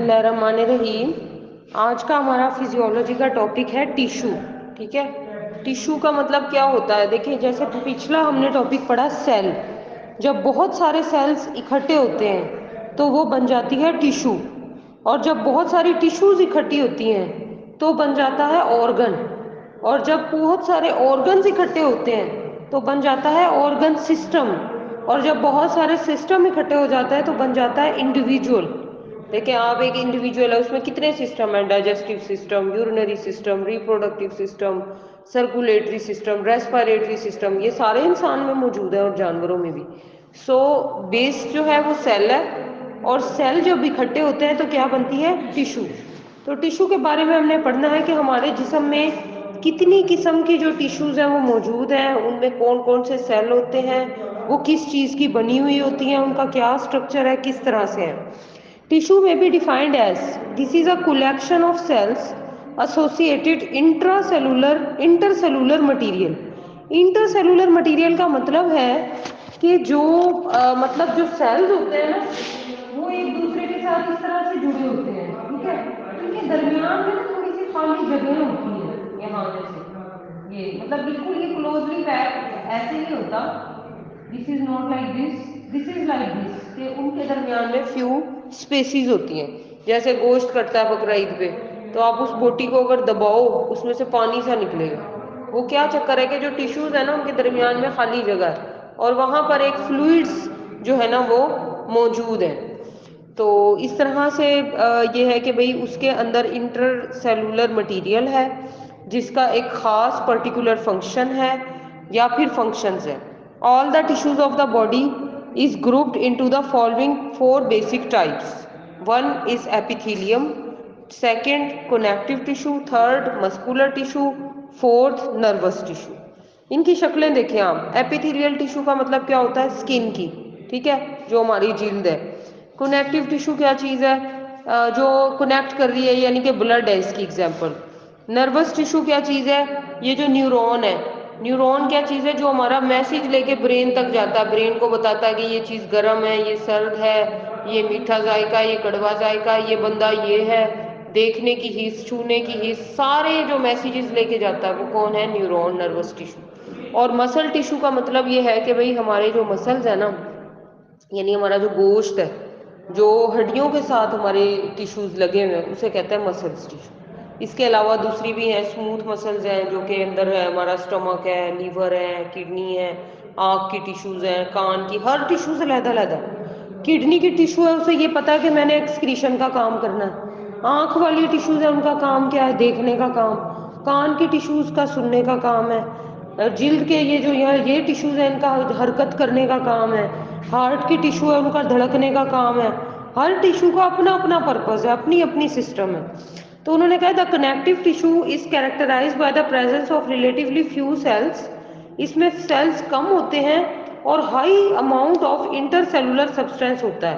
बिस्मिल्लाहिर्रहमानिर्रहीम। आज का हमारा फिजियोलॉजी का टॉपिक है टिश्यू। ठीक है, टिश्यू का मतलब क्या होता है? देखिए, जैसे पिछला हमने टॉपिक पढ़ा सेल। जब बहुत सारे सेल्स इकट्ठे होते हैं तो वो बन जाती है टिश्यू, और जब बहुत सारी टिश्यूज इकट्ठी होती हैं तो बन जाता है ऑर्गन, और जब बहुत सारे ऑर्गन्स इकट्ठे होते हैं तो बन जाता है ऑर्गन सिस्टम, और जब बहुत सारे सिस्टम इकट्ठे हो जाते हैं तो बन जाता है इंडिविजुअल। देखिए, आप एक इंडिविजुअल है, उसमें कितने सिस्टम है? Digestive system, urinary system, reproductive system, circulatory system, respiratory system, ये सारे इंसान में मौजूद है और जानवरों में भी। सो बेस जो है वो सेल है, और सेल जब इकट्ठे होते हैं तो क्या बनती है? टिश्यू। तो टिश्यू के बारे में हमने पढ़ना है कि हमारे जिस्म में कितनी किस्म की जो टिश्यूज हैं वो मौजूद हैं, उनमें कौन कौन से सेल होते हैं, वो किस चीज़ की बनी हुई होती हैं, उनका क्या स्ट्रक्चर है, किस तरह से है। टिश्यू में be defined as this is a collection of cells associated intercellular material. Intercellular material का मतलब है कि जो मतलब जो सेल्स होते हैं ना, वो एक दूसरे के साथ इस तरह से जुड़े होते हैं। ठीक है, इनके दरमियान में ना थोड़ी सी खाली जगह होती है, यहाँ जैसे ये मतलब बिल्कुल ये क्लोजली पैक ऐसे नहीं होता। This is not like this is like this, कि उनके दरमियान में फ्यू स्पेसीज होती हैं। जैसे गोश्त कटता है बकरा ईद पे, तो आप उस बोटी को अगर दबाओ, उसमें से पानी सा निकलेगा। वो क्या चक्कर है कि जो टिश्यूज है ना, उनके दरमियान में खाली जगह है और वहां पर एक फ्लूइड्स जो है ना वो मौजूद है। तो इस तरह से ये है कि भाई उसके अंदर इंटर सेलुलर मटीरियल है जिसका एक खास पर्टिकुलर फंक्शन है या फिर फंक्शंस है। All the tissues of the body is grouped into the following four basic types. One is epithelium, second connective tissue, third muscular tissue, fourth nervous tissue. इनकी शक्लें देखें आप। एपिथेलियल टिश्यू का मतलब क्या होता है? स्किन की। ठीक है, जो हमारी जिल्द है। कनेक्टिव टिश्यू क्या चीज़ है? जो कनेक्ट कर रही है, यानी कि ब्लड है इसकी एग्जाम्पल। नर्वस टिश्यू क्या चीज़ है? ये जो न्यूरॉन है। न्यूरॉन क्या चीज़ है? जो हमारा मैसेज लेके ब्रेन तक जाता है, ब्रेन को बताता है कि ये चीज़ गर्म है, ये सर्द है, ये मीठा जायका, ये कड़वा जायका, ये बंदा ये है। देखने की हिस्स, छूने की हिस्स, सारे जो मैसेजेस लेके जाता है वो कौन है? Neuron, nervous tissue. और मसल टिश्यू का मतलब ये है कि भाई हमारे जो मसल्स है ना, यानी हमारा जो गोश्त है, जो हड्डियों के साथ हमारे टिश्यूज लगे हुए हैं, उसे कहते हैं मसल्स टिश्यू। इसके अलावा दूसरी भी हैं, स्मूथ मसल्स हैं जो कि अंदर है, हमारा स्टमक है, लीवर है, किडनी है, आँख की टिश्यूज हैं, कान की, हर टिश्यू से अलग-अलग। किडनी की टिश्यू है, उसे ये पता है कि मैंने एक्सक्रीशन का काम करना है। आँख वाली टिश्यूज है, उनका काम क्या है? देखने का काम। कान की टिश्यूज का सुनने का काम है। जिल्द के ये जो यहाँ ये टिश्यूज है, इनका हरकत करने का काम है। हार्ट की टिश्यू है, उनका धड़कने का काम है। हर टिश्यू का अपना अपना पर्पस है, अपनी अपनी सिस्टम है। तो उन्होंने कहा the connective tissue is characterize by the presence of relatively few cells. इसमें सेल्स कम होते हैं और high amount of intercellular substance होता है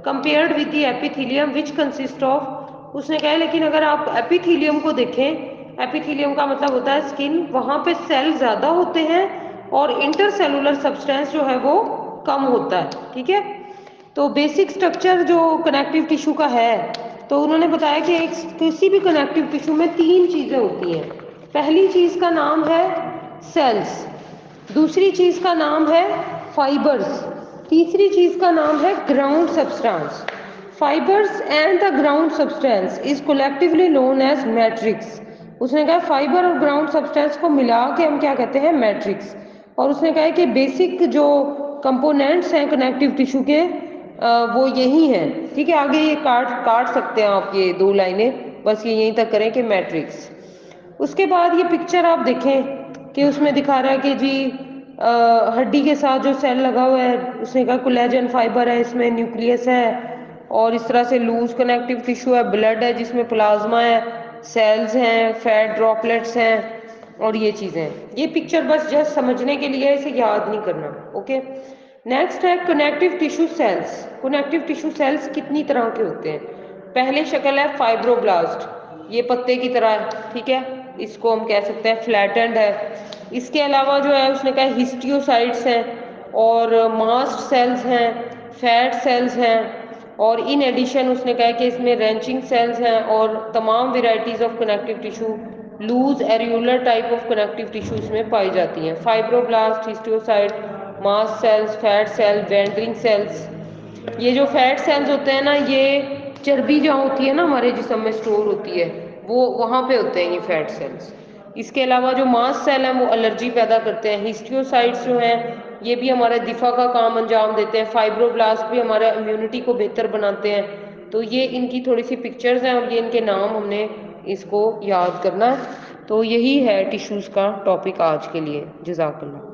compared with the epithelium which consist of. उसने कहा लेकिन अगर आप एपिथेलियम को देखें, एपिथेलियम का मतलब होता है स्किन, वहां पे सेल ज्यादा होते हैं और इंटरसेलुलर सब्सटेंस जो है वो कम होता है। ठीक है, तो बेसिक स्ट्रक्चर जो कनेक्टिव टिश्यू का है, तो उन्होंने बताया कि एक किसी भी कनेक्टिव टिश्यू में तीन चीजें होती हैं। पहली चीज का नाम है सेल्स, दूसरी चीज का नाम है फाइबर्स, तीसरी चीज का नाम है ground substance. Fibers and the ground substance is collectively known as matrix. उसने कहा फाइबर और ग्राउंड सब्सटेंस को मिला के हम क्या कहते हैं? मैट्रिक्स। और उसने कहा कि बेसिक जो कंपोनेंट्स हैं कनेक्टिव टिश्यू के, वो यही हैं। ठीक है, आगे ये काट काट सकते हैं आप ये दो लाइनें, बस ये यहीं तक करें कि मैट्रिक्स। उसके बाद ये पिक्चर आप देखें कि उसमें दिखा रहा है कि जी हड्डी के साथ जो सेल लगा हुआ है, उसने कहा कोलेजन फाइबर है, इसमें न्यूक्लियस है, और इस तरह से लूज कनेक्टिव टिश्यू है, ब्लड है जिसमें प्लाज्मा है, सेल्स हैं, फैट ड्रॉपलेट्स हैं, और ये चीजें हैं। ये पिक्चर बस जस्ट समझने के लिए, इसे याद नहीं करना। ओके, नेक्स्ट है connective tissue cells. Connective tissue cells कितनी तरह के होते हैं? पहले शक्ल है फाइब्रोब्लास्ट, ये पत्ते की तरह है। ठीक है, इसको हम कह सकते हैं फ्लैटेंड है। इसके अलावा जो है उसने कहा हिस्टियोसाइट्स हैं, और मास्ट सेल्स हैं, फैट सेल्स हैं, और इन एडिशन उसने कहा कि इसमें रेंचिंग सेल्स हैं और तमाम varieties of connective tissue, loose areolar type of connective tissue इसमें पाई जाती हैं। Fibroblast, histiocyte, mast cells, fat cell, wandering cells. ये जो फैट सेल्स होते हैं ना, ये चर्बी जहाँ होती है ना हमारे जिस्म में स्टोर होती है, वो वहाँ पे होते हैं ये फैट सेल्स। इसके अलावा जो मास्ट सेल हैं वो एलर्जी पैदा करते हैं। हिस्टियोसाइट्स जो हैं ये भी हमारे दिफा का काम अंजाम देते हैं। फाइब्रोब्लास्ट भी हमारा इम्यूनिटी को बेहतर बनाते हैं। तो ये इनकी थोड़ी सी पिक्चर्स हैं और ये इनके नाम हमने इसको याद करना है। तो यही है टिश्यूज़ का टॉपिक आज के लिए। जज़ाकल्लाह।